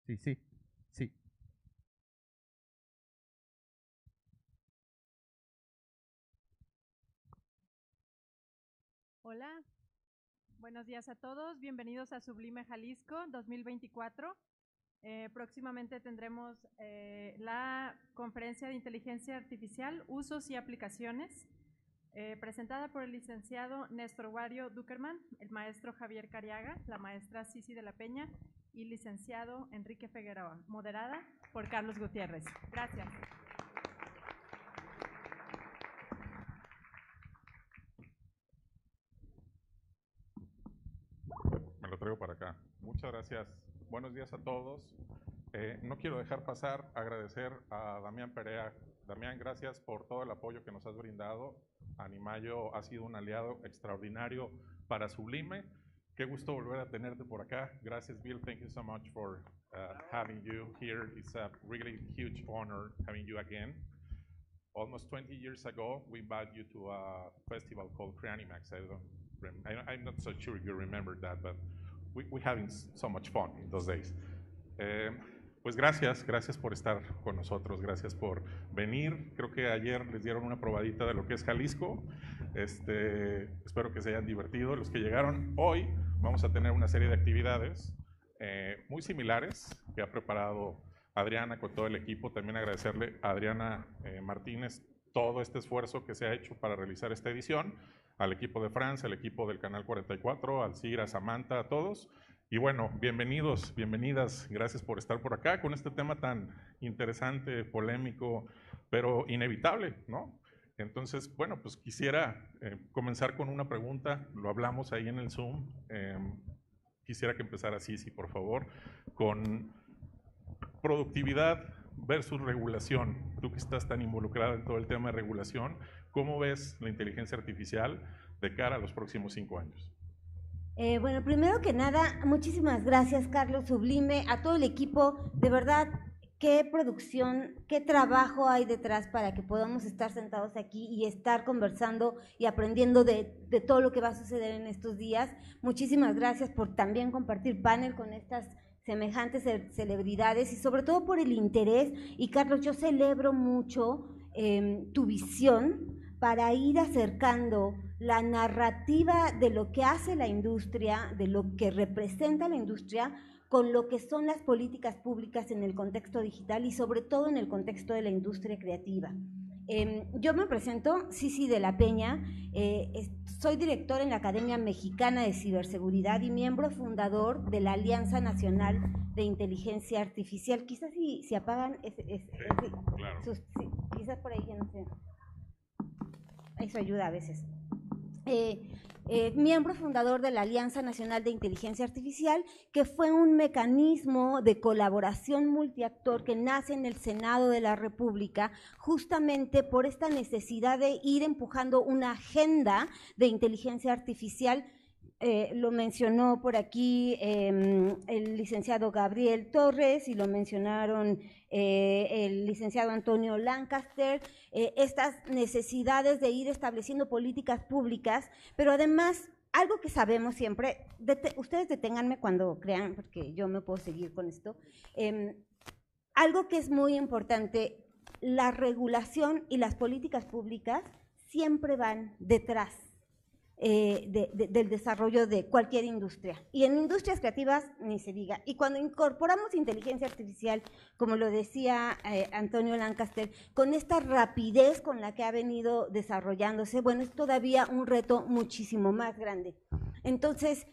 Sí, sí, sí. Hola, buenos días a todos. Bienvenidos a Sublime Jalisco 2024. Próximamente tendremos la conferencia de inteligencia artificial, usos y aplicaciones, presentada por el licenciado Néstor Wario Dukerman, el maestro Javier Cariaga, la maestra Cici de la Peña y licenciado Enrique Figueroa, moderada por Carlos Gutiérrez. Gracias. Me lo traigo para acá. Muchas gracias. Buenos días a todos. No quiero dejar pasar, agradecer a Damián Perea. Damián, gracias por todo el apoyo que nos has brindado. Animayo ha sido un aliado extraordinario para Sublime. Qué gusto volver a tenerte por acá. Gracias, Bill. Thank you so much for having you here. It's a really huge honor having you again. Almost 20 years ago, we invited you to a festival called Creanimax. I'm not so sure you remember that, but we're having so much fun in those days. Pues gracias por estar con nosotros, gracias por venir. Creo que ayer les dieron una probadita de lo que es Jalisco. Espero que se hayan divertido. Los que llegaron hoy, vamos a tener una serie de actividades muy similares que ha preparado Adriana con todo el equipo. También agradecerle a Adriana Martínez todo este esfuerzo que se ha hecho para realizar esta edición, al equipo de Francia, al equipo del Canal 44, al CIR, a Samantha, a todos. Y bueno, bienvenidos, bienvenidas, gracias por estar por acá con este tema tan interesante, polémico, pero inevitable, ¿no? Entonces, bueno, pues quisiera comenzar con una pregunta, lo hablamos ahí en el Zoom. Quisiera que empezara Cici, por favor, con productividad versus regulación. Tú que estás tan involucrada en todo el tema de regulación, ¿cómo ves la inteligencia artificial de cara a los próximos 5 años? Bueno, primero que nada, muchísimas gracias, Carlos, Sublime, a todo el equipo. De verdad, qué producción, qué trabajo hay detrás para que podamos estar sentados aquí y estar conversando y aprendiendo de todo lo que va a suceder en estos días. Muchísimas gracias por también compartir panel con estas semejantes celebridades y sobre todo por el interés. Y Carlos, yo celebro mucho tu visión para ir acercando la narrativa de lo que hace la industria, de lo que representa la industria, con lo que son las políticas públicas en el contexto digital y sobre todo en el contexto de la industria creativa. Yo me presento, Cici de la Peña, soy directora en la Academia Mexicana de Ciberseguridad y miembro fundador de la Alianza Nacional de Inteligencia Artificial. Quizás si apagan, claro. Quizás por ahí ya no sé. Eso ayuda a veces. Miembro fundador de la Alianza Nacional de Inteligencia Artificial, que fue un mecanismo de colaboración multiactor que nace en el Senado de la República, justamente por esta necesidad de ir empujando una agenda de inteligencia artificial. Lo mencionó por aquí el licenciado Gabriel Torres y lo mencionaron el licenciado Antonio Lancaster, estas necesidades de ir estableciendo políticas públicas, pero además algo que sabemos siempre, ustedes deténganme cuando crean, porque yo me puedo seguir con esto, algo que es muy importante, la regulación y las políticas públicas siempre van detrás del desarrollo de cualquier industria. Y en industrias creativas ni se diga. Y cuando incorporamos inteligencia artificial, como lo decía Antonio Lancaster, con esta rapidez con la que ha venido desarrollándose, bueno, es todavía un reto muchísimo más grande. Entonces,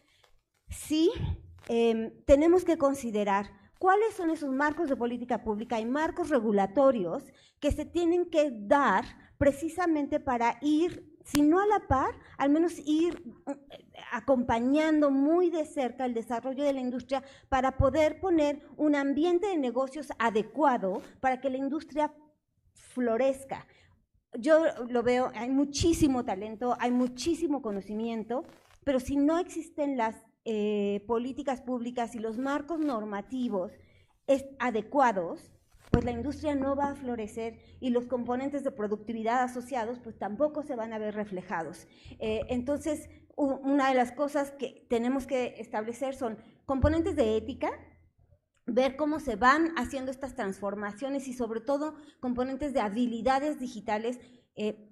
sí, tenemos que considerar cuáles son esos marcos de política pública y marcos regulatorios que se tienen que dar precisamente para ir, si no a la par, al menos ir acompañando muy de cerca el desarrollo de la industria para poder poner un ambiente de negocios adecuado para que la industria florezca. Yo lo veo, hay muchísimo talento, hay muchísimo conocimiento, pero si no existen las políticas públicas y los marcos normativos adecuados, pues la industria no va a florecer y los componentes de productividad asociados pues tampoco se van a ver reflejados. Entonces, una de las cosas que tenemos que establecer son componentes de ética, ver cómo se van haciendo estas transformaciones y sobre todo componentes de habilidades digitales.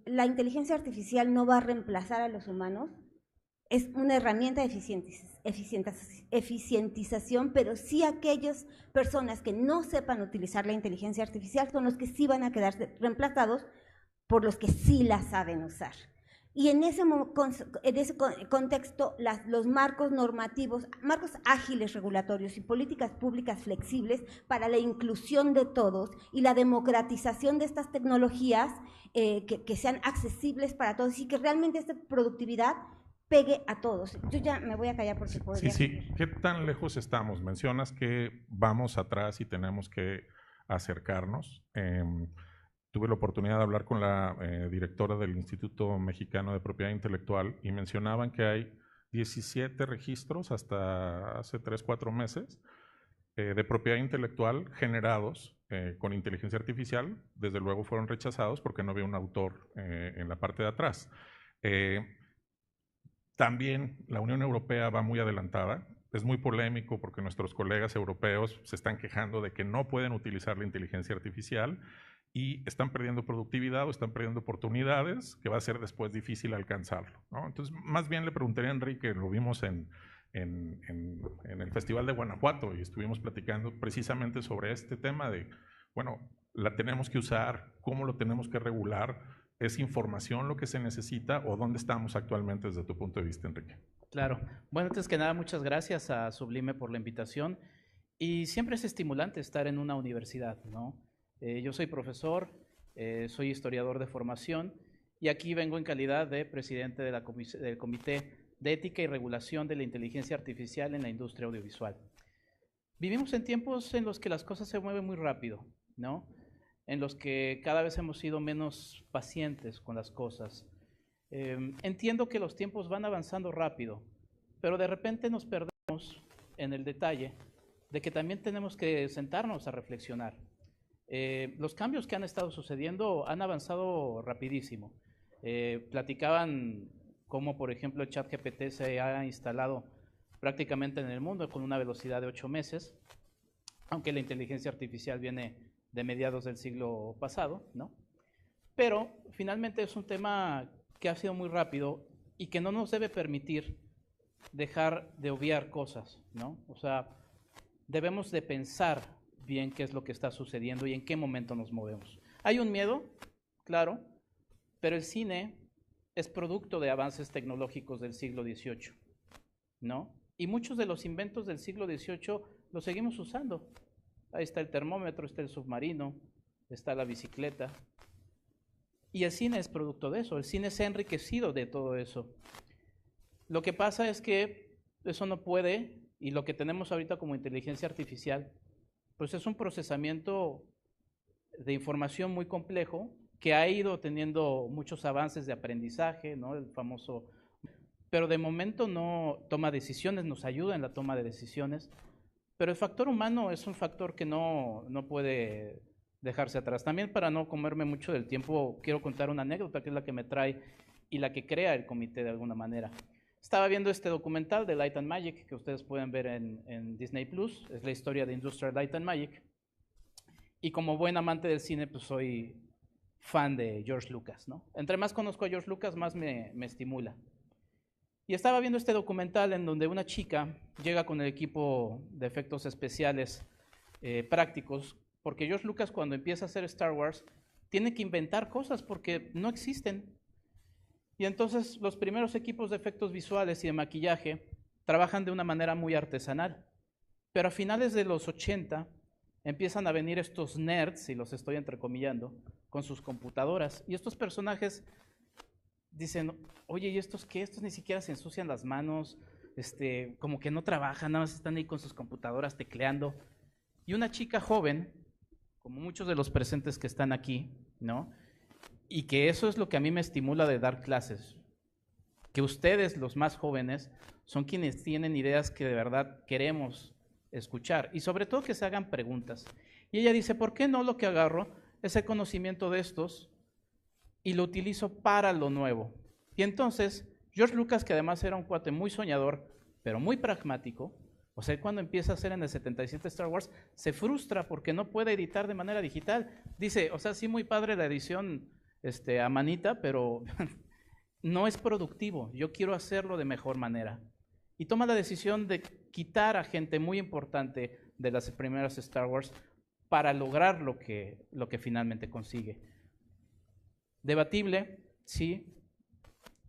La inteligencia artificial no va a reemplazar a los humanos, es una herramienta de eficientización, pero sí aquellas personas que no sepan utilizar la inteligencia artificial son los que sí van a quedar reemplazados por los que sí la saben usar. Y en ese contexto, los marcos normativos, marcos ágiles regulatorios y políticas públicas flexibles para la inclusión de todos y la democratización de estas tecnologías que sean accesibles para todos y que realmente esta productividad pegue a todos. Yo ya me voy a callar porque podría... Sí. ¿Qué tan lejos estamos? Mencionas que vamos atrás y tenemos que acercarnos. Tuve la oportunidad de hablar con la directora del Instituto Mexicano de Propiedad Intelectual y mencionaban que hay 17 registros hasta hace 3, 4 meses de propiedad intelectual generados con inteligencia artificial. Desde luego fueron rechazados porque no había un autor en la parte de atrás. También la Unión Europea va muy adelantada. Es muy polémico porque nuestros colegas europeos se están quejando de que no pueden utilizar la inteligencia artificial y están perdiendo productividad o están perdiendo oportunidades que va a ser después difícil alcanzarlo, ¿no? Entonces, más bien le preguntaría a Enrique, lo vimos en el Festival de Guanajuato y estuvimos platicando precisamente sobre este tema de, bueno, la tenemos que usar, cómo lo tenemos que regular, ¿es información lo que se necesita o dónde estamos actualmente desde tu punto de vista, Enrique? Claro. Bueno, antes que nada, muchas gracias a Sublime por la invitación y siempre es estimulante estar en una universidad, ¿no? Yo soy profesor, soy historiador de formación y aquí vengo en calidad de presidente del Comité de Ética y Regulación de la Inteligencia Artificial en la Industria Audiovisual. Vivimos en tiempos en los que las cosas se mueven muy rápido, ¿no? En los que cada vez hemos sido menos pacientes con las cosas. Entiendo que los tiempos van avanzando rápido, pero de repente nos perdemos en el detalle de que también tenemos que sentarnos a reflexionar. Los cambios que han estado sucediendo han avanzado rapidísimo. Platicaban cómo, por ejemplo, el ChatGPT se ha instalado prácticamente en el mundo con una velocidad de 8 meses, aunque la inteligencia artificial viene de mediados del siglo pasado, ¿no? Pero finalmente es un tema que ha sido muy rápido y que no nos debe permitir dejar de obviar cosas, ¿no? O sea, debemos de pensar bien qué es lo que está sucediendo y en qué momento nos movemos. Hay un miedo, claro, pero el cine es producto de avances tecnológicos del siglo XVIII, ¿no? Y muchos de los inventos del siglo XVIII los seguimos usando. Ahí está el termómetro, está el submarino, está la bicicleta. Y el cine es producto de eso, el cine se ha enriquecido de todo eso. Lo que pasa es que eso no puede, y lo que tenemos ahorita como inteligencia artificial, pues es un procesamiento de información muy complejo que ha ido teniendo muchos avances de aprendizaje, ¿no? El famoso, pero de momento no toma decisiones, nos ayuda en la toma de decisiones, pero el factor humano es un factor que no puede dejarse atrás. También, para no comerme mucho del tiempo, quiero contar una anécdota que es la que me trae y la que crea el comité de alguna manera. Estaba viendo este documental de Light and Magic que ustedes pueden ver en Disney Plus. Es la historia de Industrial Light and Magic. Y como buen amante del cine, pues soy fan de George Lucas, ¿no? Entre más conozco a George Lucas, más me estimula. Y estaba viendo este documental en donde una chica llega con el equipo de efectos especiales prácticos, porque George Lucas, cuando empieza a hacer Star Wars, tiene que inventar cosas porque no existen. Y entonces los primeros equipos de efectos visuales y de maquillaje trabajan de una manera muy artesanal. Pero a finales de los 80 empiezan a venir estos nerds, y los estoy entrecomillando, con sus computadoras. Y estos personajes dicen, oye, ¿y estos qué? Estos ni siquiera se ensucian las manos, como que no trabajan, nada más están ahí con sus computadoras tecleando. Y una chica joven, como muchos de los presentes que están aquí, ¿no? Y que eso es lo que a mí me estimula de dar clases, que ustedes, los más jóvenes, son quienes tienen ideas que de verdad queremos escuchar y sobre todo que se hagan preguntas. Y ella dice, ¿por qué no lo que agarro es el conocimiento de estos y lo utilizo para lo nuevo? Y entonces George Lucas, que además era un cuate muy soñador, pero muy pragmático, O sea, cuando empieza a hacer en el 77 Star Wars, se frustra porque no puede editar de manera digital. Dice, o sea, sí muy padre la edición a manita, pero no es productivo. Yo quiero hacerlo de mejor manera. Y toma la decisión de quitar a gente muy importante de las primeras Star Wars para lograr lo que finalmente consigue. Debatible, sí,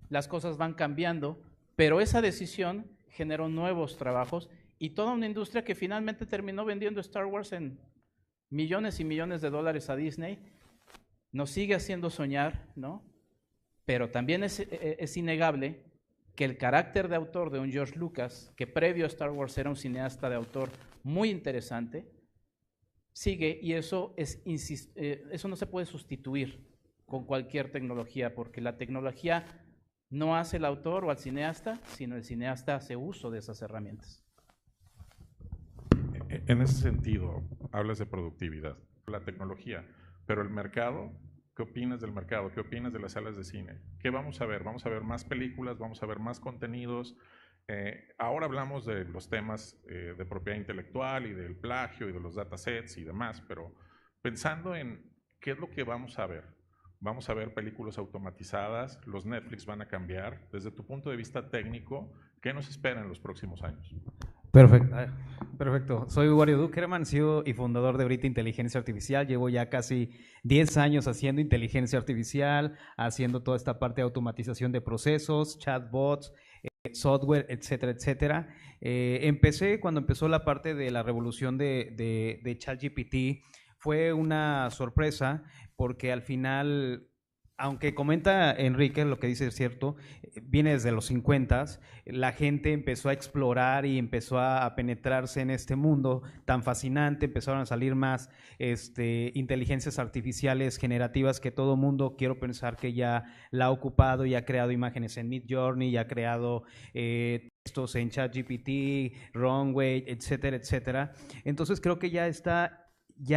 las cosas van cambiando, pero esa decisión generó nuevos trabajos y toda una industria que finalmente terminó vendiendo Star Wars en millones y millones de dólares a Disney. Nos sigue haciendo soñar, ¿no? Pero también es innegable que el carácter de autor de un George Lucas, que previo a Star Wars era un cineasta de autor muy interesante, sigue, y eso no se puede sustituir con cualquier tecnología, porque la tecnología no hace el autor o al cineasta, sino el cineasta hace uso de esas herramientas. En ese sentido, hablas de productividad, la tecnología, pero el mercado, ¿qué opinas del mercado? ¿Qué opinas de las salas de cine? ¿Qué vamos a ver? ¿Vamos a ver más películas? ¿Vamos a ver más contenidos? Ahora hablamos de los temas de propiedad intelectual y del plagio y de los datasets y demás, pero pensando en qué es lo que vamos a ver. Vamos a ver películas automatizadas, los Netflix van a cambiar. Desde tu punto de vista técnico, ¿qué nos espera en los próximos años? Perfecto. Soy Wario Dukerman, CEO y fundador de Ahorita Inteligencia Artificial. Llevo ya casi 10 años haciendo inteligencia artificial, haciendo toda esta parte de automatización de procesos, chatbots, software, etcétera, etcétera. Empecé cuando empezó la parte de la revolución de ChatGPT. Fue una sorpresa porque al final, aunque comenta Enrique, lo que dice es cierto, viene desde los 50s, la gente empezó a explorar y empezó a penetrarse en este mundo tan fascinante, empezaron a salir más inteligencias artificiales generativas que todo mundo, quiero pensar que ya la ha ocupado y ha creado imágenes en Midjourney, ya ha creado textos en ChatGPT, Runway, etcétera, etcétera. Entonces creo que ya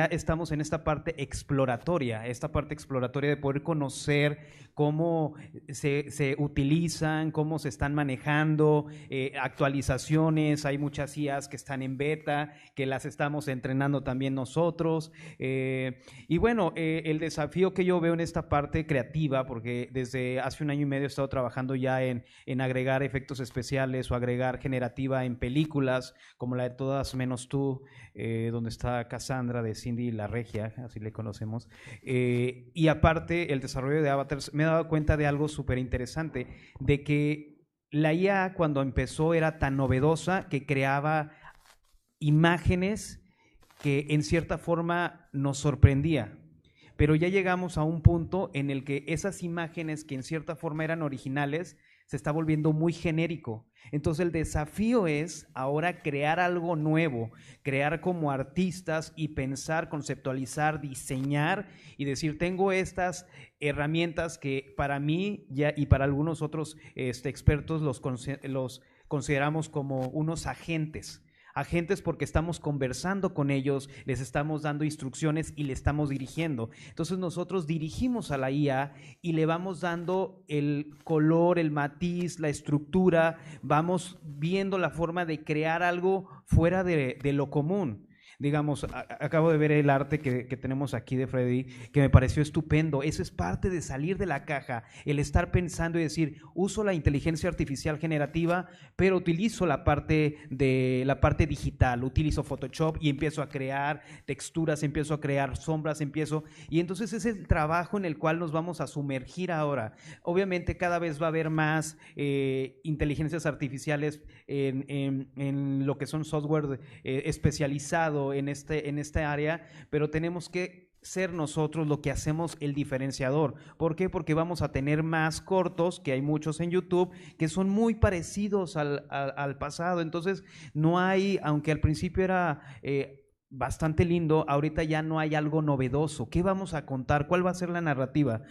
estamos en esta parte exploratoria de poder conocer cómo se utilizan, cómo se están manejando, actualizaciones, hay muchas IAs que están en beta, que las estamos entrenando también nosotros, y bueno, el desafío que yo veo en esta parte creativa, porque desde hace 1 año y medio he estado trabajando ya en agregar efectos especiales o agregar generativa en películas, como la de Todas Menos Tú, donde está Cassandra de Cindy la Regia, así le conocemos, y aparte el desarrollo de avatars. Me he dado cuenta de algo súper interesante, de que la IA cuando empezó era tan novedosa que creaba imágenes que en cierta forma nos sorprendía, pero ya llegamos a un punto en el que esas imágenes que en cierta forma eran originales se está volviendo muy genérico. Entonces el desafío es ahora crear algo nuevo, crear como artistas y pensar, conceptualizar, diseñar y decir, tengo estas herramientas que para mí y para algunos otros expertos los consideramos como unos agentes porque estamos conversando con ellos, les estamos dando instrucciones y le estamos dirigiendo. Entonces nosotros dirigimos a la IA y le vamos dando el color, el matiz, la estructura, vamos viendo la forma de crear algo fuera de lo común. Digamos, acabo de ver el arte que tenemos aquí de Freddy, que me pareció estupendo. Eso es parte de salir de la caja, el estar pensando y decir, uso la inteligencia artificial generativa, pero utilizo la parte digital, utilizo Photoshop y empiezo a crear texturas, empiezo a crear sombras, y entonces es el trabajo en el cual nos vamos a sumergir ahora. Obviamente cada vez va a haber más inteligencias artificiales en lo que son software especializado en esta área, pero tenemos que ser nosotros lo que hacemos el diferenciador. ¿Por qué? Porque vamos a tener más cortos, que hay muchos en YouTube, que son muy parecidos al pasado. Entonces no hay, aunque al principio era bastante lindo, ahorita ya no hay algo novedoso. ¿Qué vamos a contar? ¿Cuál va a ser la narrativa?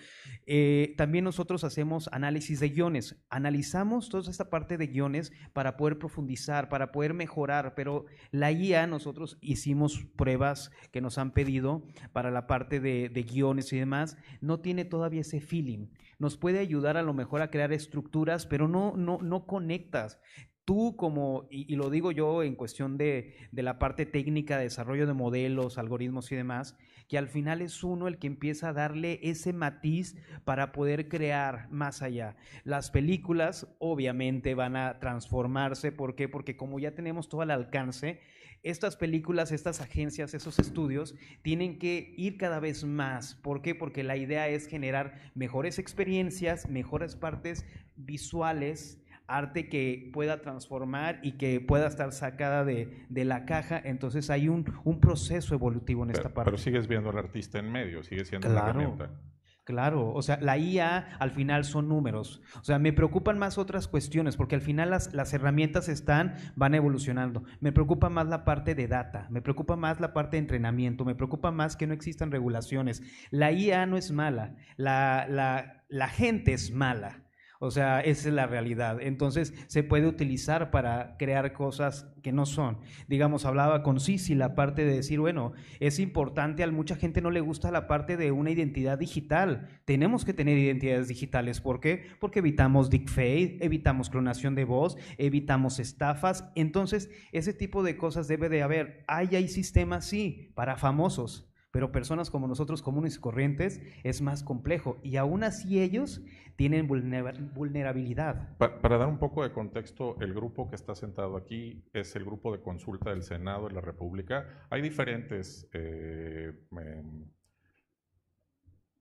También nosotros hacemos análisis de guiones, analizamos toda esta parte de guiones para poder profundizar, para poder mejorar, pero la IA, nosotros hicimos pruebas que nos han pedido para la parte de guiones y demás, no tiene todavía ese feeling, nos puede ayudar a lo mejor a crear estructuras, pero no conectas. tú como, y lo digo yo en cuestión de la parte técnica, de desarrollo de modelos, algoritmos y demás, que al final es uno el que empieza a darle ese matiz para poder crear más allá. Las películas obviamente van a transformarse, ¿por qué? Porque como ya tenemos todo al alcance, estas películas, estas agencias, esos estudios tienen que ir cada vez más. ¿Por qué? Porque la idea es generar mejores experiencias, mejores partes visuales, arte que pueda transformar y que pueda estar sacada de la caja. Entonces hay un proceso evolutivo en esta parte. Pero sigues viendo al artista en medio, sigue siendo una herramienta. Claro, o sea, la IA al final son números. O sea, me preocupan más otras cuestiones, porque al final las herramientas van evolucionando. Me preocupa más la parte de data, me preocupa más la parte de entrenamiento, me preocupa más que no existan regulaciones. La IA no es mala, la gente es mala. O sea, esa es la realidad. Entonces, se puede utilizar para crear cosas que no son. Digamos, hablaba con Cici la parte de decir, bueno, es importante, a mucha gente no le gusta la parte de una identidad digital. Tenemos que tener identidades digitales. ¿Por qué? Porque evitamos deepfake, evitamos clonación de voz, evitamos estafas. Entonces, ese tipo de cosas debe de haber. Hay sistemas, sí, para famosos, pero personas como nosotros, comunes y corrientes, es más complejo. Y aún así ellos tienen vulnerabilidad. Para dar un poco de contexto, el grupo que está sentado aquí es el grupo de consulta del Senado de la República. Hay diferentes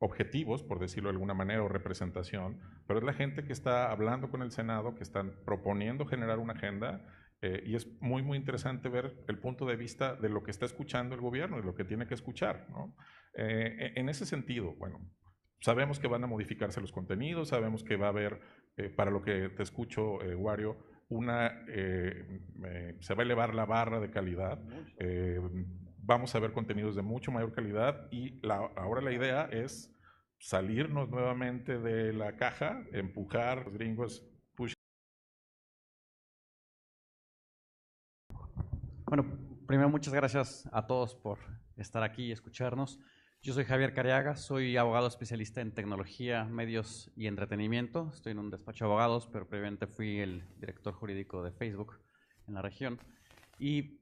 objetivos, por decirlo de alguna manera, o representación, pero es la gente que está hablando con el Senado, que están proponiendo generar una agenda, y es muy, muy interesante ver el punto de vista de lo que está escuchando el gobierno, de lo que tiene que escuchar, ¿no? En ese sentido, bueno, sabemos que van a modificarse los contenidos, sabemos que va a haber, para lo que te escucho, Wario, se va a elevar la barra de calidad, vamos a ver contenidos de mucho mayor calidad y ahora la idea es salirnos nuevamente de la caja, empujar a los gringos. Bueno, primero muchas gracias a todos por estar aquí y escucharnos. Yo soy Javier Cariaga, soy abogado especialista en tecnología, medios y entretenimiento. Estoy en un despacho de abogados, pero previamente fui el director jurídico de Facebook en la región. Y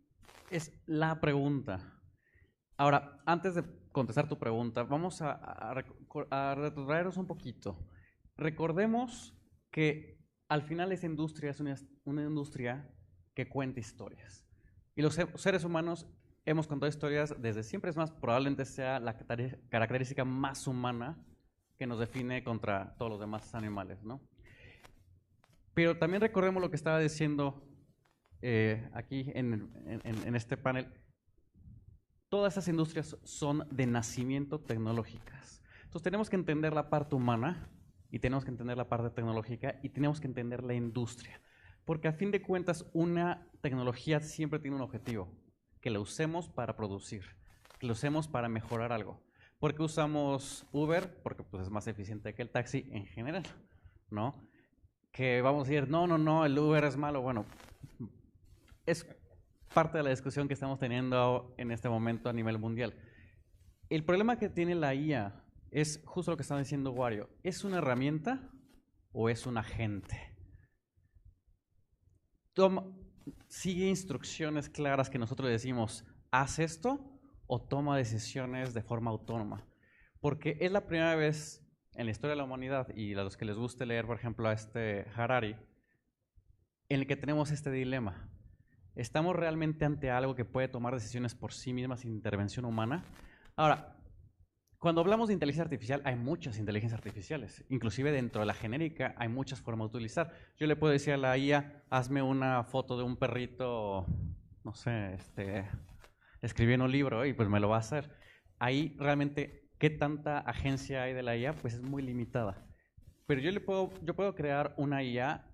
es la pregunta. Ahora, antes de contestar tu pregunta, vamos a retrotraernos un poquito. Recordemos que al final esa industria es una industria que cuenta historias. Y los seres humanos hemos contado historias desde siempre, es más, probablemente sea la característica más humana que nos define contra todos los demás animales, ¿no? Pero también recordemos lo que estaba diciendo aquí en este panel. Todas esas industrias son de nacimiento tecnológicas. Entonces tenemos que entender la parte humana y tenemos que entender la parte tecnológica y tenemos que entender la industria. Porque a fin de cuentas una tecnología siempre tiene un objetivo, que la usemos para producir, que la usemos para mejorar algo. ¿Por qué usamos Uber? Porque pues, es más eficiente que el taxi en general, ¿no? Que vamos a decir, no, el Uber es malo. Bueno, es parte de la discusión que estamos teniendo en este momento a nivel mundial. El problema que tiene la IA es justo lo que estaba diciendo Wario. ¿Es una herramienta o es un agente? Sigue instrucciones claras que nosotros le decimos, haz esto, o toma decisiones de forma autónoma. Porque es la primera vez en la historia de la humanidad, y a los que les guste leer, por ejemplo, a Harari, en el que tenemos este dilema. ¿Estamos realmente ante algo que puede tomar decisiones por sí misma sin intervención humana? Ahora, cuando hablamos de inteligencia artificial, hay muchas inteligencias artificiales. Inclusive dentro de la genérica hay muchas formas de utilizar. Yo le puedo decir a la IA, hazme una foto de un perrito, no sé, escribí en un libro y pues me lo va a hacer. Ahí realmente, ¿qué tanta agencia hay de la IA? Pues es muy limitada. Pero yo puedo crear una IA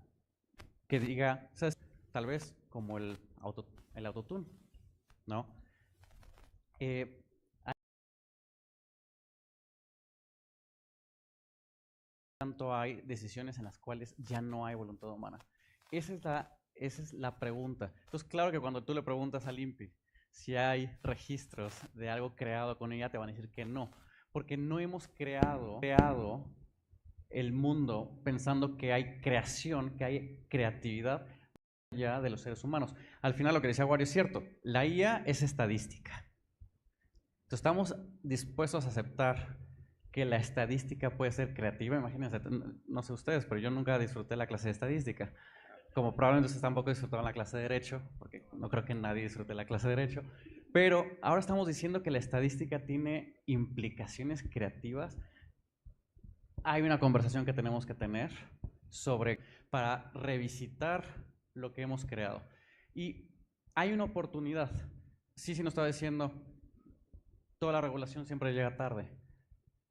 que diga, ¿sabes? Tal vez como el autotune, ¿no? Tanto hay decisiones en las cuales ya no hay voluntad humana. Esa es la pregunta. Entonces, claro que cuando tú le preguntas al INPI si hay registros de algo creado con ella, te van a decir que no, porque no hemos creado el mundo pensando que hay creación, que hay creatividad allá de los seres humanos. Al final lo que decía Wario es cierto, la IA es estadística. Entonces, estamos dispuestos a aceptar que la estadística puede ser creativa. Imagínense, no sé ustedes, pero yo nunca disfruté la clase de estadística. Como probablemente ustedes tampoco disfrutaron la clase de Derecho, porque no creo que nadie disfrute la clase de Derecho, pero ahora estamos diciendo que la estadística tiene implicaciones creativas. Hay una conversación que tenemos que tener para revisitar lo que hemos creado. Y hay una oportunidad. Sí nos estaba diciendo, toda la regulación siempre llega tarde.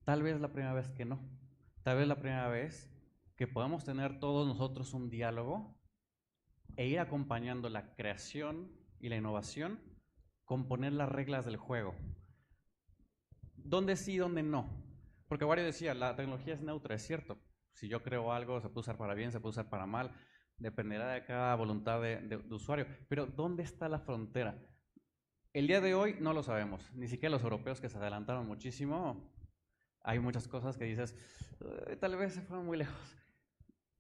Tal vez la primera vez que no. Tal vez la primera vez que podamos tener todos nosotros un diálogo e ir acompañando la creación y la innovación con poner las reglas del juego. ¿Dónde sí, dónde no? Porque Wario decía, la tecnología es neutra, es cierto. Si yo creo algo, se puede usar para bien, se puede usar para mal, dependerá de cada voluntad de usuario. Pero ¿dónde está la frontera? El día de hoy no lo sabemos, ni siquiera los europeos, que se adelantaron muchísimo. Hay muchas cosas que dices, tal vez se fueron muy lejos.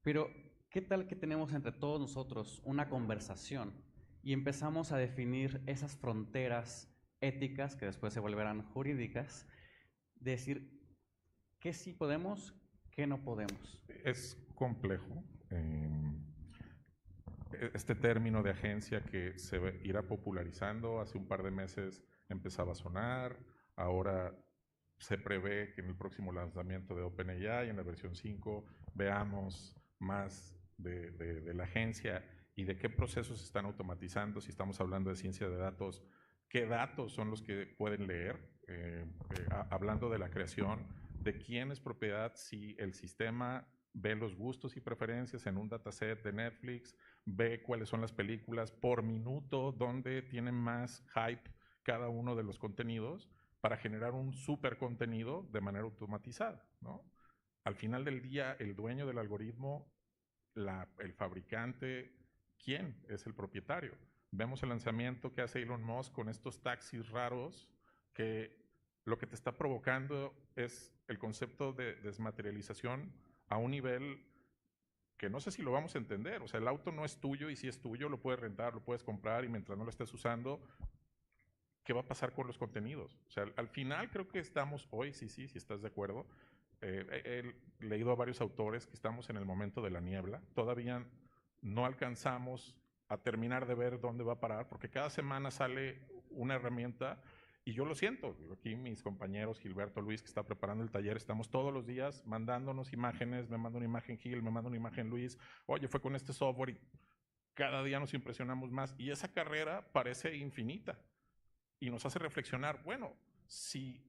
Pero, ¿qué tal que tenemos entre todos nosotros una conversación y empezamos a definir esas fronteras éticas, que después se volverán jurídicas, de decir qué sí podemos, qué no podemos? Es complejo. Este término de agencia que se irá popularizando, hace un par de meses empezaba a sonar, ahora se prevé que en el próximo lanzamiento de OpenAI, en la versión 5, veamos más de la agencia y de qué procesos se están automatizando. Si estamos hablando de ciencia de datos, qué datos son los que pueden leer, hablando de la creación, de quién es propiedad, si el sistema ve los gustos y preferencias en un dataset de Netflix, ve cuáles son las películas por minuto, dónde tienen más hype cada uno de los contenidos, para generar un super contenido de manera automatizada, ¿no? Al final del día, el dueño del algoritmo, el fabricante, ¿quién es el propietario? Vemos el lanzamiento que hace Elon Musk con estos taxis raros, que lo que te está provocando es el concepto de desmaterialización a un nivel que no sé si lo vamos a entender. O sea, el auto no es tuyo, y si es tuyo lo puedes rentar, lo puedes comprar, y mientras no lo estés usando, ¿qué va a pasar con los contenidos? O sea, al final creo que estamos hoy, si estás de acuerdo, he leído a varios autores que estamos en el momento de la niebla. Todavía no alcanzamos a terminar de ver dónde va a parar, porque cada semana sale una herramienta, y yo lo siento. Aquí mis compañeros, Gilberto, Luis, que está preparando el taller, estamos todos los días mandándonos imágenes. Me manda una imagen Gil, me manda una imagen Luis. Oye, fue con este software, y cada día nos impresionamos más. Y esa carrera parece infinita. Y nos hace reflexionar, bueno, si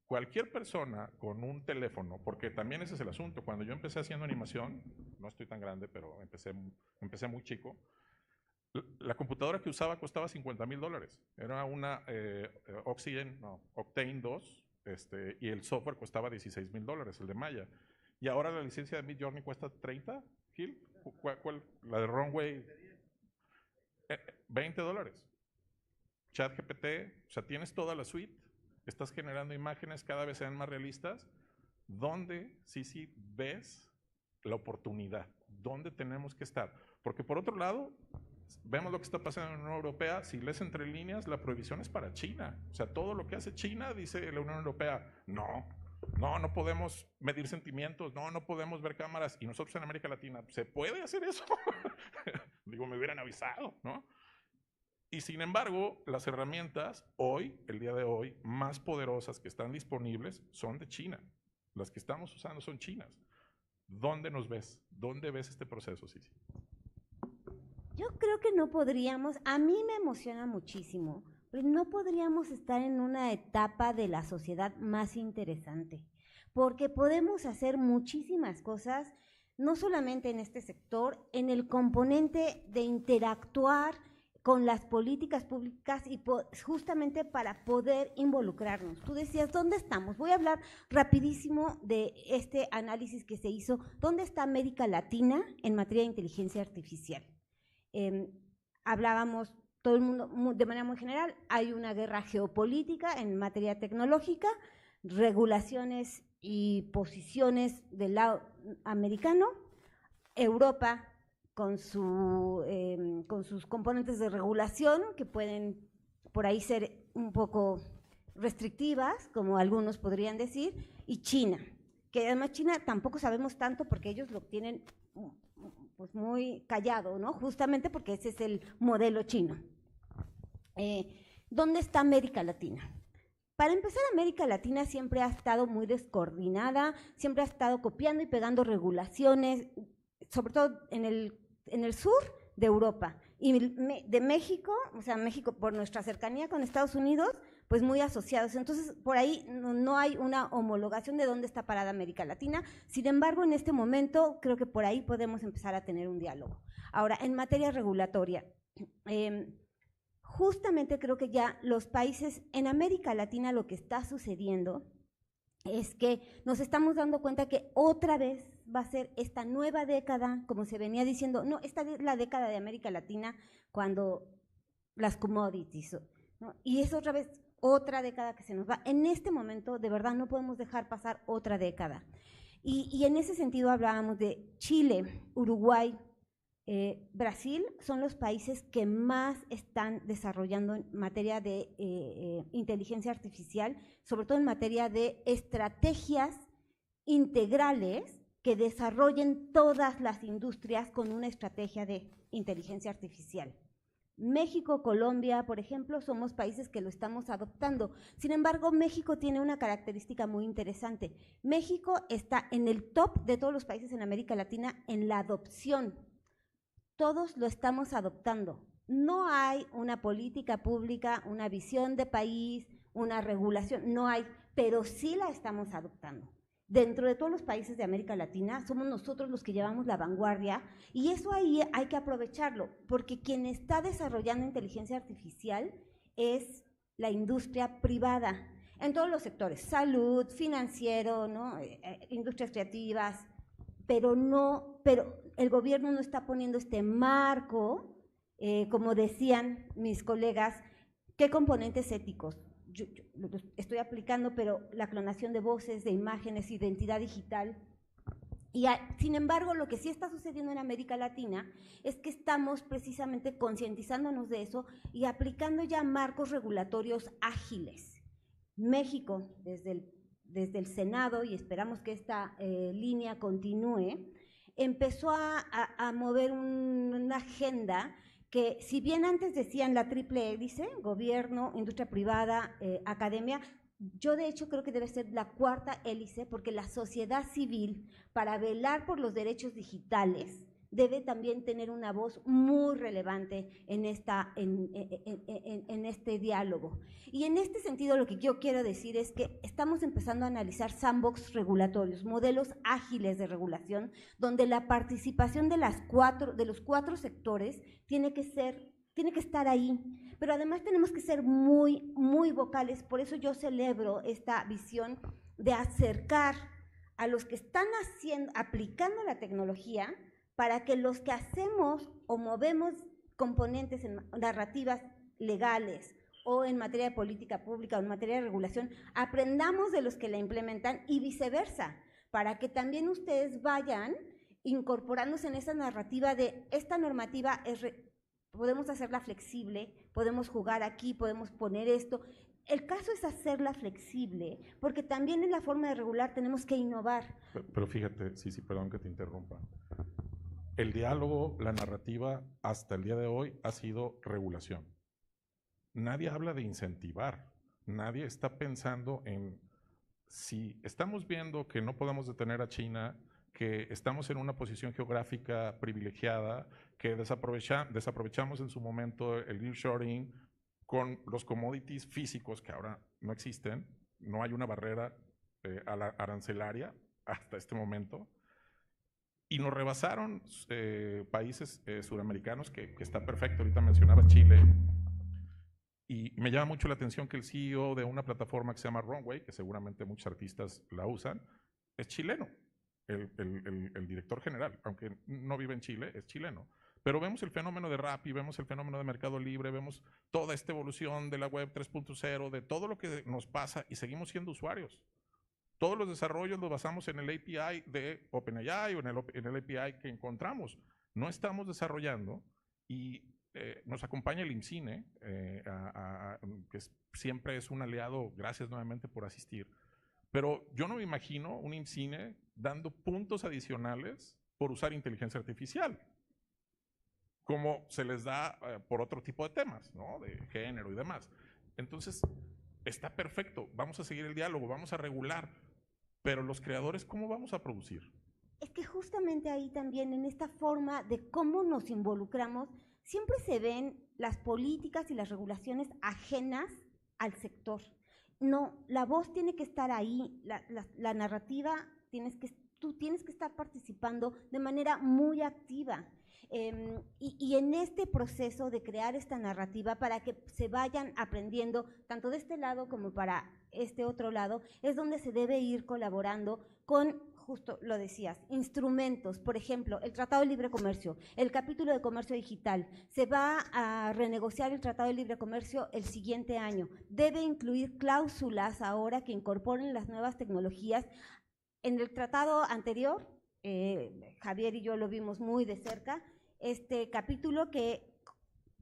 cualquier persona con un teléfono, porque también ese es el asunto, cuando yo empecé haciendo animación, no estoy tan grande, pero empecé muy chico, la computadora que usaba costaba $50,000. Era una Octane 2, y el software costaba $16,000, el de Maya. Y ahora la licencia de Midjourney cuesta 30, Gil. ¿Cuál? La de Runway, $20. ChatGPT, o sea, tienes toda la suite, estás generando imágenes, cada vez se ven más realistas. ¿Dónde sí ves la oportunidad? ¿Dónde tenemos que estar? Porque por otro lado, vemos lo que está pasando en la Unión Europea. Si lees entre líneas, la prohibición es para China. O sea, todo lo que hace China, dice la Unión Europea, no podemos medir sentimientos, no podemos ver cámaras. Y nosotros en América Latina, ¿se puede hacer eso? Digo, me hubieran avisado, ¿no? Y sin embargo, las herramientas hoy, el día de hoy, más poderosas que están disponibles son de China. Las que estamos usando son chinas. ¿Dónde nos ves? ¿Dónde ves este proceso, Cici? Yo creo que no podríamos, a mí me emociona muchísimo, pero no podríamos estar en una etapa de la sociedad más interesante, porque podemos hacer muchísimas cosas, no solamente en este sector, en el componente de interactuar con las políticas públicas y justamente para poder involucrarnos. Tú decías, ¿dónde estamos? Voy a hablar rapidísimo de este análisis que se hizo. ¿Dónde está América Latina en materia de inteligencia artificial? Hablábamos, todo el mundo, de manera muy general, hay una guerra geopolítica en materia tecnológica, regulaciones y posiciones del lado americano. Europa con sus componentes de regulación, que pueden por ahí ser un poco restrictivas, como algunos podrían decir, y China, que además China tampoco sabemos tanto porque ellos lo tienen pues muy callado, ¿no? Justamente porque ese es el modelo chino. ¿Dónde está América Latina? Para empezar, América Latina siempre ha estado muy descoordinada, siempre ha estado copiando y pegando regulaciones, sobre todo en el sur de Europa. Y de México, o sea, México por nuestra cercanía con Estados Unidos, pues muy asociados. Entonces, por ahí no hay una homologación de dónde está parada América Latina. Sin embargo, en este momento, creo que por ahí podemos empezar a tener un diálogo. Ahora, en materia regulatoria, justamente creo que ya los países en América Latina lo que está sucediendo es que nos estamos dando cuenta que otra vez va a ser esta nueva década, como se venía diciendo, no, esta es la década de América Latina cuando las commodities, ¿no? Y es otra vez otra década que se nos va. En este momento, de verdad, no podemos dejar pasar otra década. Y en ese sentido hablábamos de Chile, Uruguay, Brasil, son los países que más están desarrollando en materia de inteligencia artificial, sobre todo en materia de estrategias integrales que desarrollen todas las industrias con una estrategia de inteligencia artificial. México, Colombia, por ejemplo, somos países que lo estamos adoptando. Sin embargo, México tiene una característica muy interesante. México está en el top de todos los países en América Latina en la adopción. Todos lo estamos adoptando. No hay una política pública, una visión de país, una regulación, no hay, pero sí la estamos adoptando. Dentro de todos los países de América Latina, somos nosotros los que llevamos la vanguardia y eso ahí hay que aprovecharlo, porque quien está desarrollando inteligencia artificial es la industria privada, en todos los sectores, salud, financiero, ¿no? Industrias creativas, pero el gobierno no está poniendo este marco, como decían mis colegas, ¿qué componentes éticos? Yo lo estoy aplicando, pero la clonación de voces, de imágenes, identidad digital. Y sin embargo, lo que sí está sucediendo en América Latina es que estamos precisamente concientizándonos de eso y aplicando ya marcos regulatorios ágiles. México, desde el Senado, y esperamos que esta línea continúe, empezó a mover una agenda que, si bien antes decían la triple hélice, gobierno, industria privada, academia, yo de hecho creo que debe ser la cuarta hélice, porque la sociedad civil, para velar por los derechos digitales, debe también tener una voz muy relevante en este diálogo. Y en este sentido, lo que yo quiero decir es que estamos empezando a analizar sandbox regulatorios, modelos ágiles de regulación, donde la participación de los cuatro sectores tiene que estar ahí, pero además tenemos que ser muy, muy vocales. Por eso yo celebro esta visión de acercar a los que están aplicando la tecnología, para que los que hacemos o movemos componentes en narrativas legales o en materia de política pública o en materia de regulación, aprendamos de los que la implementan y viceversa, para que también ustedes vayan incorporándose en esa narrativa de esta normativa podemos hacerla flexible, podemos jugar aquí, podemos poner esto. El caso es hacerla flexible, porque también en la forma de regular tenemos que innovar. Pero fíjate, sí, perdón que te interrumpa. El diálogo, la narrativa, hasta el día de hoy ha sido regulación. Nadie habla de incentivar, nadie está pensando en, si estamos viendo que no podemos detener a China, que estamos en una posición geográfica privilegiada, que desaprovechamos en su momento el nearshoring con los commodities físicos que ahora no existen, no hay una barrera arancelaria hasta este momento, y nos rebasaron países sudamericanos, que está perfecto. Ahorita mencionabas Chile, y me llama mucho la atención que el CEO de una plataforma que se llama Runway, que seguramente muchos artistas la usan, es chileno. El director general, aunque no vive en Chile, es chileno. Pero vemos el fenómeno de Rappi, vemos el fenómeno de Mercado Libre, vemos toda esta evolución de la web 3.0, de todo lo que nos pasa, y seguimos siendo usuarios. Todos los desarrollos los basamos en el API de OpenAI o en el API que encontramos. no estamos desarrollando y nos acompaña el IMCINE, que siempre es un aliado, gracias nuevamente por asistir, pero yo no me imagino un IMCINE dando puntos adicionales por usar inteligencia artificial, como se les da por otro tipo de temas, ¿no? De género y demás. Entonces, está perfecto, vamos a seguir el diálogo, vamos a regular, pero los creadores, ¿cómo vamos a producir? Es que justamente ahí también, en esta forma de cómo nos involucramos, siempre se ven las políticas y las regulaciones ajenas al sector. No, la voz tiene que estar ahí, la narrativa, tú tienes que estar participando de manera muy activa. Y en este proceso de crear esta narrativa para que se vayan aprendiendo, tanto de este lado como para este otro lado, es donde se debe ir colaborando con, justo lo decías, instrumentos. Por ejemplo, el Tratado de Libre Comercio, el capítulo de comercio digital. Se va a renegociar el Tratado de Libre Comercio el siguiente año. Debe incluir cláusulas ahora que incorporen las nuevas tecnologías. En el tratado anterior, Javier y yo lo vimos muy de cerca, este capítulo que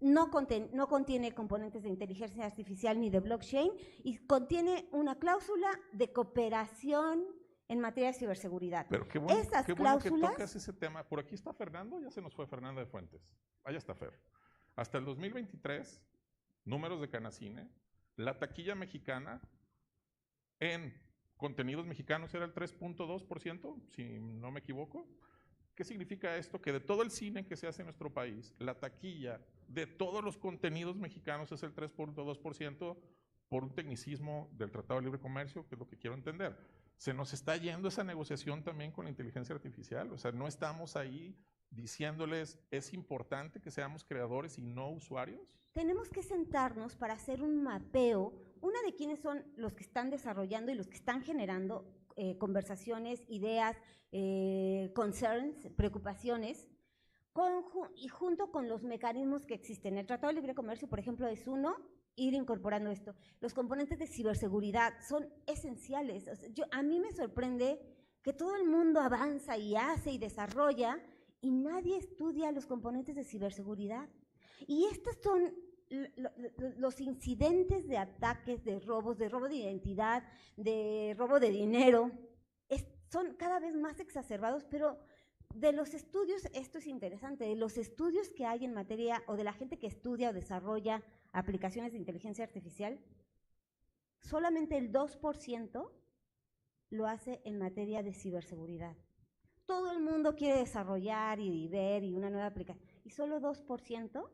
no contiene componentes de inteligencia artificial ni de blockchain y contiene una cláusula de cooperación en materia de ciberseguridad. Pero qué bueno, Esas qué bueno cláusulas, que tocas ese tema. Por aquí está Fernando, ya se nos fue Fernanda de Fuentes. Allá está Fer. Hasta el 2023, números de Canacine, la taquilla mexicana en contenidos mexicanos era el 3.2%, si no me equivoco. ¿Qué significa esto? Que de todo el cine que se hace en nuestro país, la taquilla de todos los contenidos mexicanos es el 3.2% por un tecnicismo del Tratado de Libre Comercio, que es lo que quiero entender. ¿Se nos está yendo esa negociación también con la inteligencia artificial? O sea, no estamos ahí diciéndoles, es importante que seamos creadores y no usuarios. tenemos que sentarnos para hacer un mapeo, una de quiénes son los que están desarrollando y los que están generando conversaciones, ideas, concerns, preocupaciones, y junto con los mecanismos que existen. El Tratado de Libre Comercio, por ejemplo, es uno, ir incorporando esto. Los componentes de ciberseguridad son esenciales. O sea, a mí me sorprende que todo el mundo avanza y hace y desarrolla y nadie estudia los componentes de ciberseguridad. Y estos son los incidentes de ataques, de robo de identidad, de robo de dinero, son cada vez más exacerbados, pero de los estudios, esto es interesante, de los estudios que hay en materia, o de la gente que estudia o desarrolla aplicaciones de inteligencia artificial, solamente el 2% lo hace en materia de ciberseguridad. Todo el mundo quiere desarrollar y ver y una nueva aplicación, y solo 2%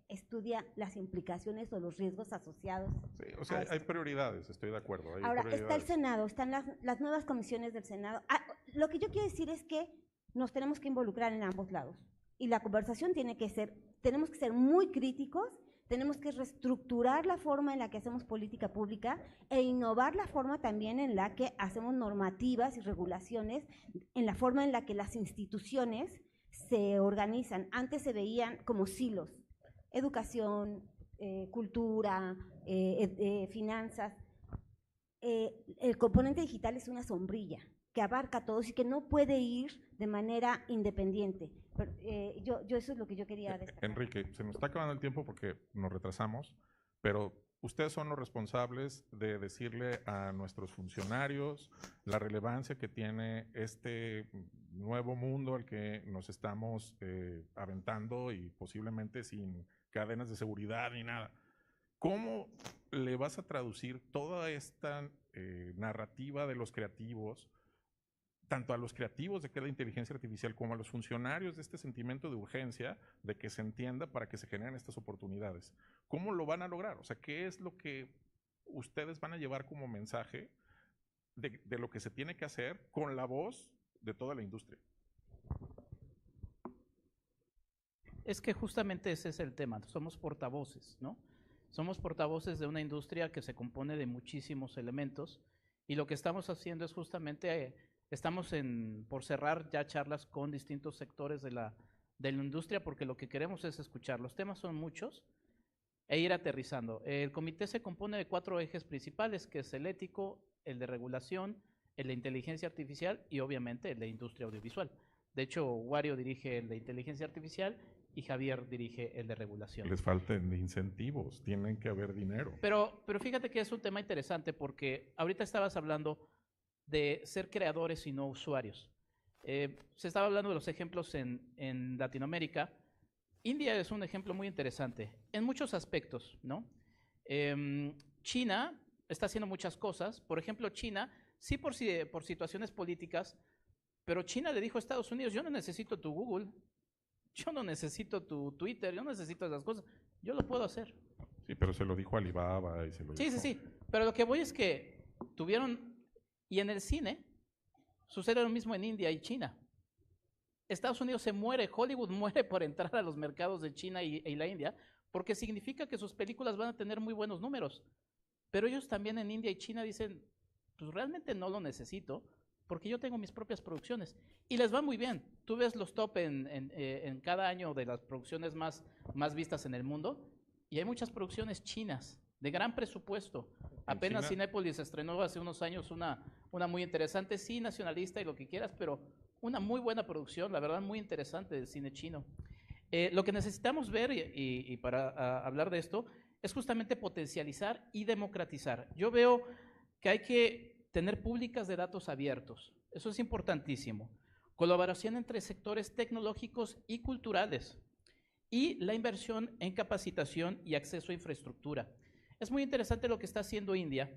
estudia las implicaciones o los riesgos asociados. Sí, o sea, hay prioridades, estoy de acuerdo. Ahora, está el Senado, están las nuevas comisiones del Senado. Lo que yo quiero decir es que nos tenemos que involucrar en ambos lados. Y la conversación tenemos que ser muy críticos, tenemos que reestructurar la forma en la que hacemos política pública e innovar la forma también en la que hacemos normativas y regulaciones, en la forma en la que las instituciones se organizan. Antes se veían como silos: educación, cultura, finanzas. El componente digital es una sombrilla que abarca a todos y que no puede ir de manera independiente. Pero, yo eso es lo que yo quería destacar. Enrique, se nos está acabando el tiempo porque nos retrasamos, pero ustedes son los responsables de decirle a nuestros funcionarios la relevancia que tiene este nuevo mundo al que nos estamos aventando y posiblemente sin cadenas de seguridad ni nada. ¿Cómo le vas a traducir toda esta narrativa de los creativos, tanto a los creativos de que es la inteligencia artificial como a los funcionarios de este sentimiento de urgencia de que se entienda para que se generen estas oportunidades? ¿Cómo lo van a lograr? O sea, ¿qué es lo que ustedes van a llevar como mensaje de lo que se tiene que hacer con la voz de toda la industria? Es que justamente ese es el tema, somos portavoces, ¿no? Somos portavoces de una industria que se compone de muchísimos elementos y lo que estamos haciendo es justamente, estamos por cerrar ya charlas con distintos sectores de la industria porque lo que queremos es escuchar. Los temas son muchos e ir aterrizando. El comité se compone de 4 ejes principales, que es el ético, el de regulación, el de inteligencia artificial y obviamente el de industria audiovisual. De hecho, Wario dirige el de inteligencia artificial y Javier dirige el de regulación. Les faltan incentivos, tienen que haber dinero. Pero fíjate que es un tema interesante porque ahorita estabas hablando de ser creadores y no usuarios. Se estaba hablando de los ejemplos en Latinoamérica. India es un ejemplo muy interesante en muchos aspectos, ¿no? China está haciendo muchas cosas. Por ejemplo, China, sí por situaciones políticas, pero China le dijo a Estados Unidos, yo no necesito tu Google, yo no necesito tu Twitter, yo no necesito esas cosas, yo lo puedo hacer. Sí, pero se lo dijo Alibaba y se lo dijo. Sí. Pero lo que voy es que tuvieron, y en el cine, sucede lo mismo en India y China. Estados Unidos se muere, Hollywood muere por entrar a los mercados de China y la India, porque significa que sus películas van a tener muy buenos números. Pero ellos también en India y China dicen, pues realmente no lo necesito, porque yo tengo mis propias producciones. Y les va muy bien. Tú ves los top en cada año de las producciones más vistas en el mundo, y hay muchas producciones chinas, de gran presupuesto. Apenas Cinépolis estrenó hace unos años una muy interesante, sí, nacionalista y lo que quieras, pero una muy buena producción, la verdad, muy interesante del cine chino. Lo que necesitamos ver, y para hablar de esto, es justamente potencializar y democratizar. Yo veo que hay que tener públicas de datos abiertos. Eso es importantísimo. Colaboración entre sectores tecnológicos y culturales. Y la inversión en capacitación y acceso a infraestructura. Es muy interesante lo que está haciendo India,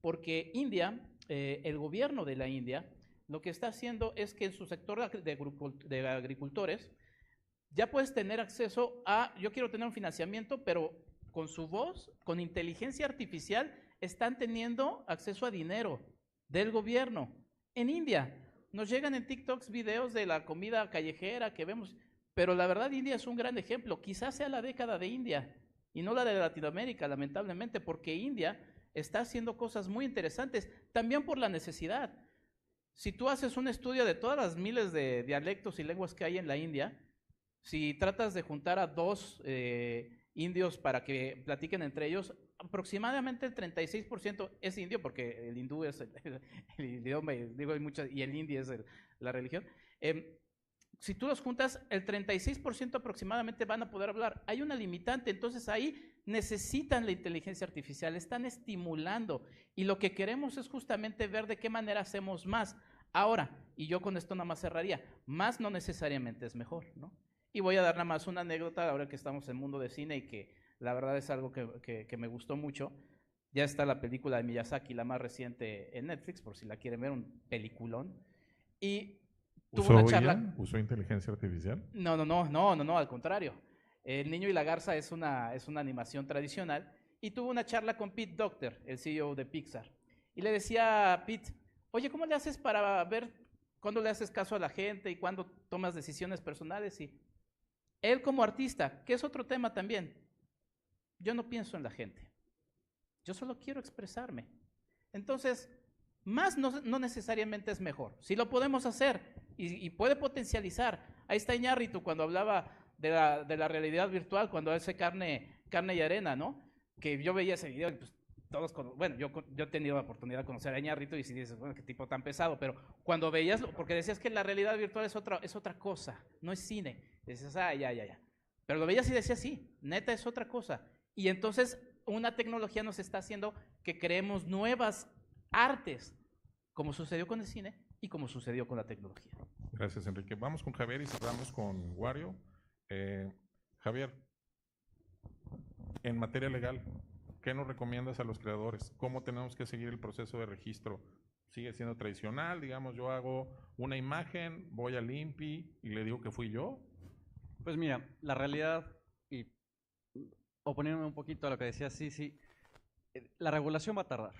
porque India, el gobierno de la India, lo que está haciendo es que en su sector de agricultores ya puedes tener acceso a, yo quiero tener un financiamiento, pero con su voz, con inteligencia artificial, están teniendo acceso a dinero del gobierno. En India nos llegan en TikToks videos de la comida callejera que vemos, pero la verdad India es un gran ejemplo. Quizás sea la década de India y no la de Latinoamérica, lamentablemente, porque India está haciendo cosas muy interesantes, también por la necesidad. Si tú haces un estudio de todas las miles de dialectos y lenguas que hay en la India, si tratas de juntar a dos indios para que platiquen entre ellos, aproximadamente el 36% es indio, porque el hindú es el idioma, digo, hay muchas, y el hindi es la religión. Si tú los juntas, el 36% aproximadamente van a poder hablar. Hay una limitante, entonces ahí necesitan la inteligencia artificial, están estimulando, y lo que queremos es justamente ver de qué manera hacemos más. Ahora, y yo con esto nada más cerraría, más no necesariamente es mejor, ¿no? Y voy a dar nada más una anécdota ahora que estamos en el mundo de cine y que la verdad es algo que me gustó mucho. Ya está la película de Miyazaki, la más reciente en Netflix, por si la quieren ver, un peliculón. Y tuvo una charla. ¿Usó inteligencia artificial? No, al contrario. El niño y la garza es una animación tradicional y tuvo una charla con Pete Docter, el CEO de Pixar. Y le decía a Pete, oye, ¿cómo le haces para ver cuándo le haces caso a la gente y cuándo tomas decisiones personales? Y él como artista, que es otro tema también, yo no pienso en la gente. Yo solo quiero expresarme. Entonces, más no necesariamente es mejor. Si lo podemos hacer y puede potencializar. Ahí está Iñárritu cuando hablaba de la realidad virtual, cuando hace carne y arena, ¿no? Que yo veía ese video y pues todos, bueno, yo he tenido la oportunidad de conocer a Iñárritu y si dices, bueno, qué tipo tan pesado, pero cuando veías, porque decías que la realidad virtual es otra cosa, no es cine. Decías, ya. Pero lo veías y decías, sí, neta es otra cosa. Y entonces una tecnología nos está haciendo que creemos nuevas artes, como sucedió con el cine y como sucedió con la tecnología. Gracias, Enrique. Vamos con Javier y cerramos con Wario. Javier, en materia legal, ¿qué nos recomiendas a los creadores? ¿Cómo tenemos que seguir el proceso de registro? ¿Sigue siendo tradicional? Digamos, yo hago una imagen, voy al INPI y le digo que fui yo. Pues mira, la realidad, y oponiéndome un poquito a lo que decía sí, la regulación va a tardar,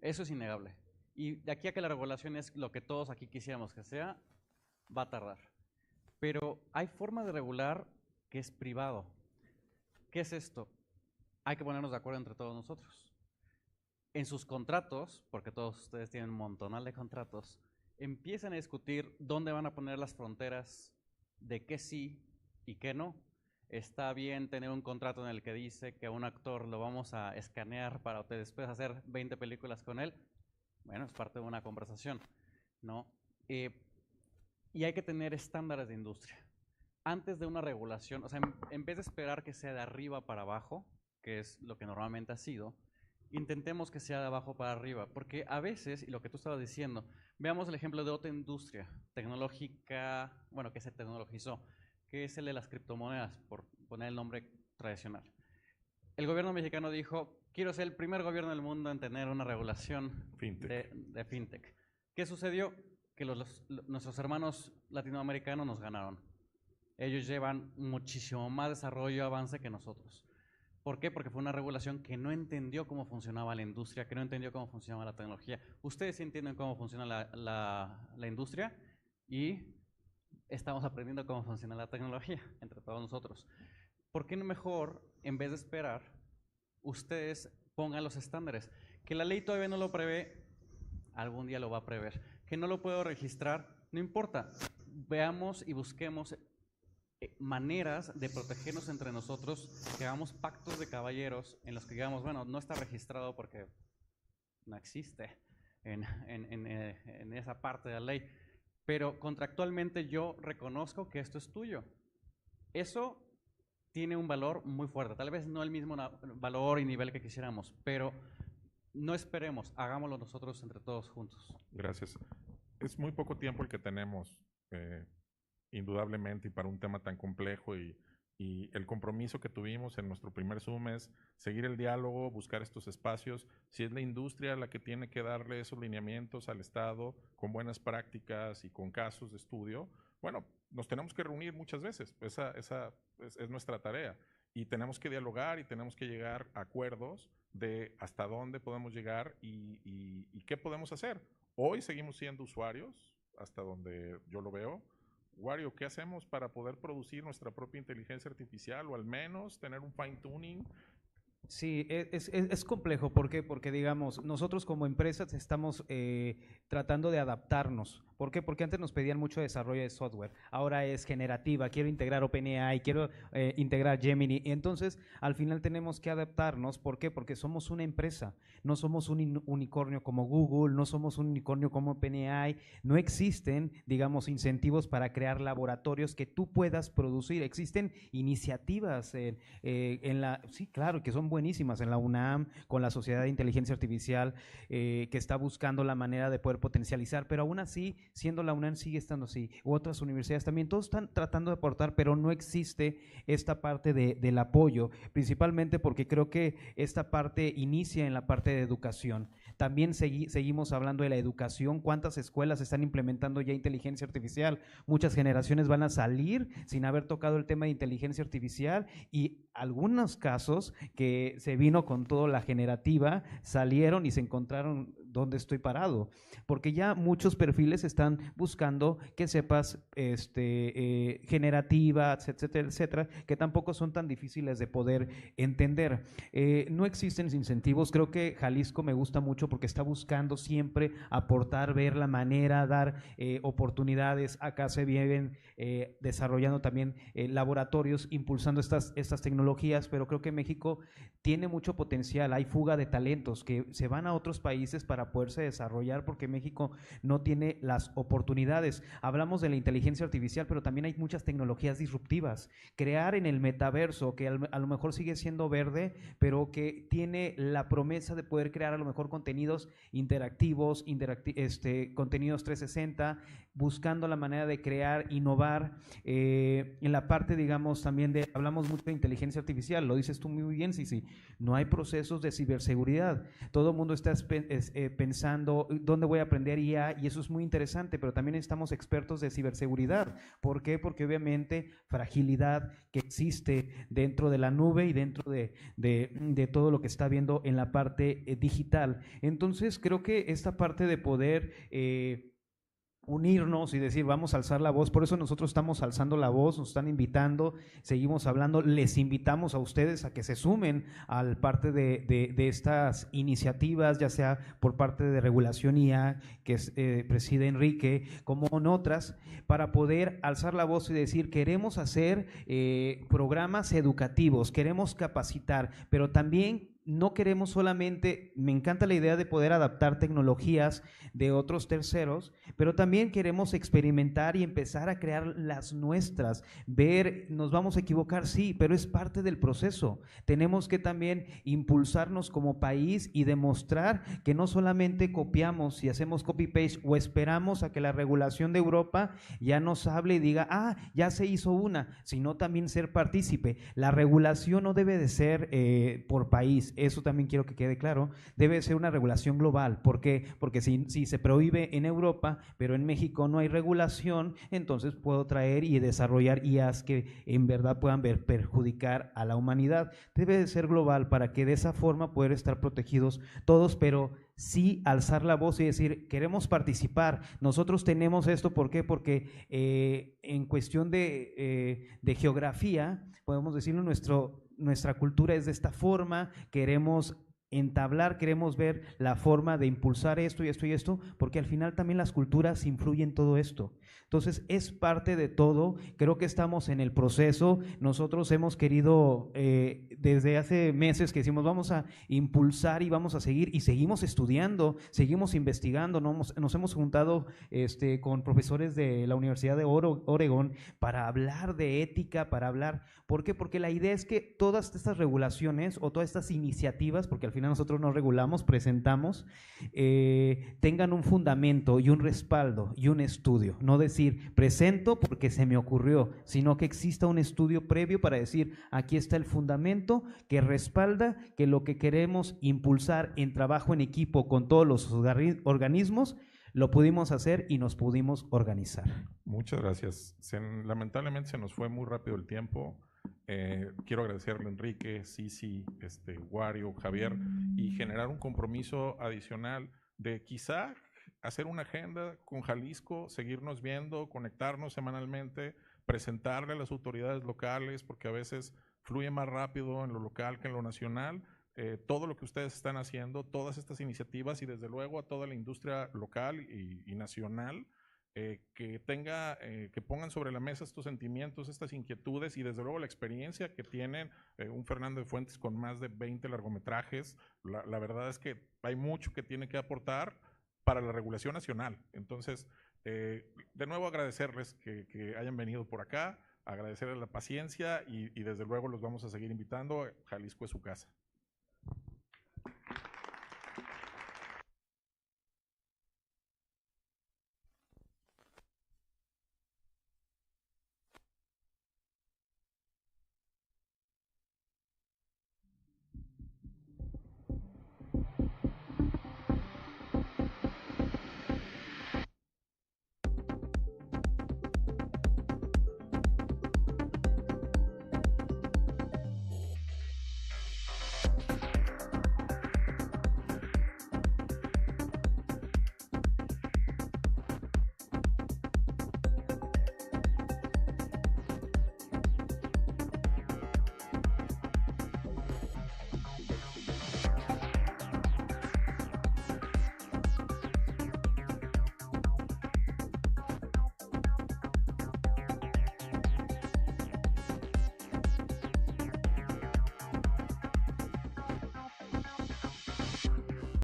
eso es innegable. Y de aquí a que la regulación es lo que todos aquí quisiéramos que sea, va a tardar. Pero hay forma de regular que es privado. ¿Qué es esto? Hay que ponernos de acuerdo entre todos nosotros. En sus contratos, porque todos ustedes tienen un montonal de contratos, empiezan a discutir dónde van a poner las fronteras de qué sí y qué no. Está bien tener un contrato en el que dice que a un actor lo vamos a escanear para después hacer 20 películas con él. Bueno, es parte de una conversación, ¿no? y hay que tener estándares de industria. Antes de una regulación, o sea, en vez de esperar que sea de arriba para abajo, que es lo que normalmente ha sido, intentemos que sea de abajo para arriba, porque a veces, y lo que tú estabas diciendo, veamos el ejemplo de otra industria tecnológica, bueno, que se tecnologizó, que es el de las criptomonedas, por poner el nombre tradicional. El gobierno mexicano dijo, quiero ser el primer gobierno del mundo en tener una regulación de fintech. ¿Qué sucedió? Que nuestros hermanos latinoamericanos nos ganaron. Ellos llevan muchísimo más desarrollo y avance que nosotros. ¿Por qué? Porque fue una regulación que no entendió cómo funcionaba la industria, que no entendió cómo funcionaba la tecnología. Ustedes sí entienden cómo funciona la industria y estamos aprendiendo cómo funciona la tecnología entre todos nosotros. ¿Por qué no mejor, en vez de esperar, ustedes pongan los estándares? Que la ley todavía no lo prevé, algún día lo va a prever. Que no lo puedo registrar, no importa. Veamos y busquemos maneras de protegernos entre nosotros, que hagamos pactos de caballeros en los que digamos, bueno, no está registrado porque no existe en esa parte de la ley, pero contractualmente yo reconozco que esto es tuyo. Eso tiene un valor muy fuerte, tal vez no el mismo valor y nivel que quisiéramos, pero no esperemos, hagámoslo nosotros entre todos juntos. Gracias. Es muy poco tiempo el que tenemos, indudablemente, y para un tema tan complejo, y el compromiso que tuvimos en nuestro primer Zoom es seguir el diálogo, buscar estos espacios. Si es la industria la que tiene que darle esos lineamientos al Estado con buenas prácticas y con casos de estudio, bueno, nos tenemos que reunir muchas veces. Esa es nuestra tarea. Y tenemos que dialogar y tenemos que llegar a acuerdos de hasta dónde podemos llegar y qué podemos hacer. Hoy seguimos siendo usuarios, hasta donde yo lo veo. Wario, ¿qué hacemos para poder producir nuestra propia inteligencia artificial o al menos tener un fine tuning? Sí, es complejo. ¿Por qué? Porque, digamos, nosotros como empresas estamos tratando de adaptarnos. ¿Por qué? Porque antes nos pedían mucho desarrollo de software. Ahora es generativa, quiero integrar OpenAI, quiero integrar Gemini. Y entonces, al final tenemos que adaptarnos. ¿Por qué? Porque somos una empresa. No somos un unicornio como Google, no somos un unicornio como OpenAI. No existen, digamos, incentivos para crear laboratorios que tú puedas producir. Existen iniciativas sí, claro, que son buenísimas en la UNAM, con la Sociedad de Inteligencia Artificial, que está buscando la manera de poder potencializar, pero aún así, siendo la UNAM, sigue estando así. U otras universidades también, todos están tratando de aportar, pero no existe esta parte del apoyo, principalmente porque creo que esta parte inicia en la parte de educación. También seguimos hablando de la educación. ¿Cuántas escuelas están implementando ya inteligencia artificial? Muchas generaciones van a salir sin haber tocado el tema de inteligencia artificial, y algunos casos que se vino con toda la generativa salieron y se encontraron dónde estoy parado, porque ya muchos perfiles están buscando que sepas generativa, etcétera, etcétera, que tampoco son tan difíciles de poder entender. No existen incentivos. Creo que Jalisco me gusta mucho porque está buscando siempre aportar, ver la manera, dar oportunidades. Acá se vienen desarrollando también laboratorios, impulsando estas tecnologías, pero creo que México tiene mucho potencial. Hay fuga de talentos que se van a otros países para poderse desarrollar, porque México no tiene las oportunidades. Hablamos de la inteligencia artificial, pero también hay muchas tecnologías disruptivas. Crear en el metaverso, que a lo mejor sigue siendo verde, pero que tiene la promesa de poder crear a lo mejor contenidos interactivos, contenidos 360, buscando la manera de crear, innovar. En la parte, digamos, también hablamos mucho de inteligencia artificial, lo dices tú muy bien, sí, no hay procesos de ciberseguridad. Todo el mundo está pensando, ¿dónde voy a aprender IA? Y eso es muy interesante, pero también necesitamos expertos de ciberseguridad. ¿Por qué? Porque obviamente fragilidad que existe dentro de la nube y dentro de todo lo que está viendo en la parte digital. Entonces, creo que esta parte de poder unirnos y decir, vamos a alzar la voz. Por eso nosotros estamos alzando la voz, nos están invitando, seguimos hablando, les invitamos a ustedes a que se sumen al parte de estas iniciativas, ya sea por parte de regulación IA, que preside Enrique, como en otras, para poder alzar la voz y decir, queremos hacer programas educativos, queremos capacitar, pero también no queremos solamente, me encanta la idea de poder adaptar tecnologías de otros terceros, pero también queremos experimentar y empezar a crear las nuestras, ver, nos vamos a equivocar, sí, pero es parte del proceso. Tenemos que también impulsarnos como país y demostrar que no solamente copiamos y hacemos copy-paste o esperamos a que la regulación de Europa ya nos hable y diga, ah, ya se hizo una, sino también ser partícipe. La regulación no debe de ser por país, eso también quiero que quede claro, debe ser una regulación global. ¿Por qué? Porque si se prohíbe en Europa, pero en México no hay regulación, entonces puedo traer y desarrollar IAs que en verdad puedan perjudicar a la humanidad. Debe de ser global para que de esa forma poder estar protegidos todos, pero sí alzar la voz y decir, queremos participar, nosotros tenemos esto, ¿por qué? Porque en cuestión de geografía, podemos decirlo, nuestra cultura es de esta forma, queremos entablar, queremos ver la forma de impulsar esto y esto y esto, porque al final también las culturas influyen en todo esto. Entonces es parte de todo, creo que estamos en el proceso, nosotros hemos querido desde hace meses que decimos vamos a impulsar y vamos a seguir y seguimos estudiando, seguimos investigando, nos hemos juntado con profesores de la Universidad de Oregón para hablar de ética, para hablar, ¿por qué? Porque la idea es que todas estas regulaciones o todas estas iniciativas, porque al final nosotros no regulamos, presentamos, tengan un fundamento y un respaldo y un estudio, no decir presento porque se me ocurrió, sino que exista un estudio previo para decir aquí está el fundamento que respalda que lo que queremos impulsar en trabajo en equipo con todos los organismos lo pudimos hacer y nos pudimos organizar. Muchas gracias. Lamentablemente se nos fue muy rápido el tiempo. Quiero agradecerle a Enrique, Sisi, Wario, Javier, y generar un compromiso adicional de quizá hacer una agenda con Jalisco, seguirnos viendo, conectarnos semanalmente, presentarle a las autoridades locales, porque a veces fluye más rápido en lo local que en lo nacional, todo lo que ustedes están haciendo, todas estas iniciativas y desde luego a toda la industria local y nacional, que pongan sobre la mesa estos sentimientos, estas inquietudes y desde luego la experiencia que tienen un Fernando de Fuentes con más de 20 largometrajes. La verdad es que hay mucho que tiene que aportar para la regulación nacional. Entonces, de nuevo agradecerles que hayan venido por acá, agradecerles la paciencia y desde luego los vamos a seguir invitando. Jalisco es su casa.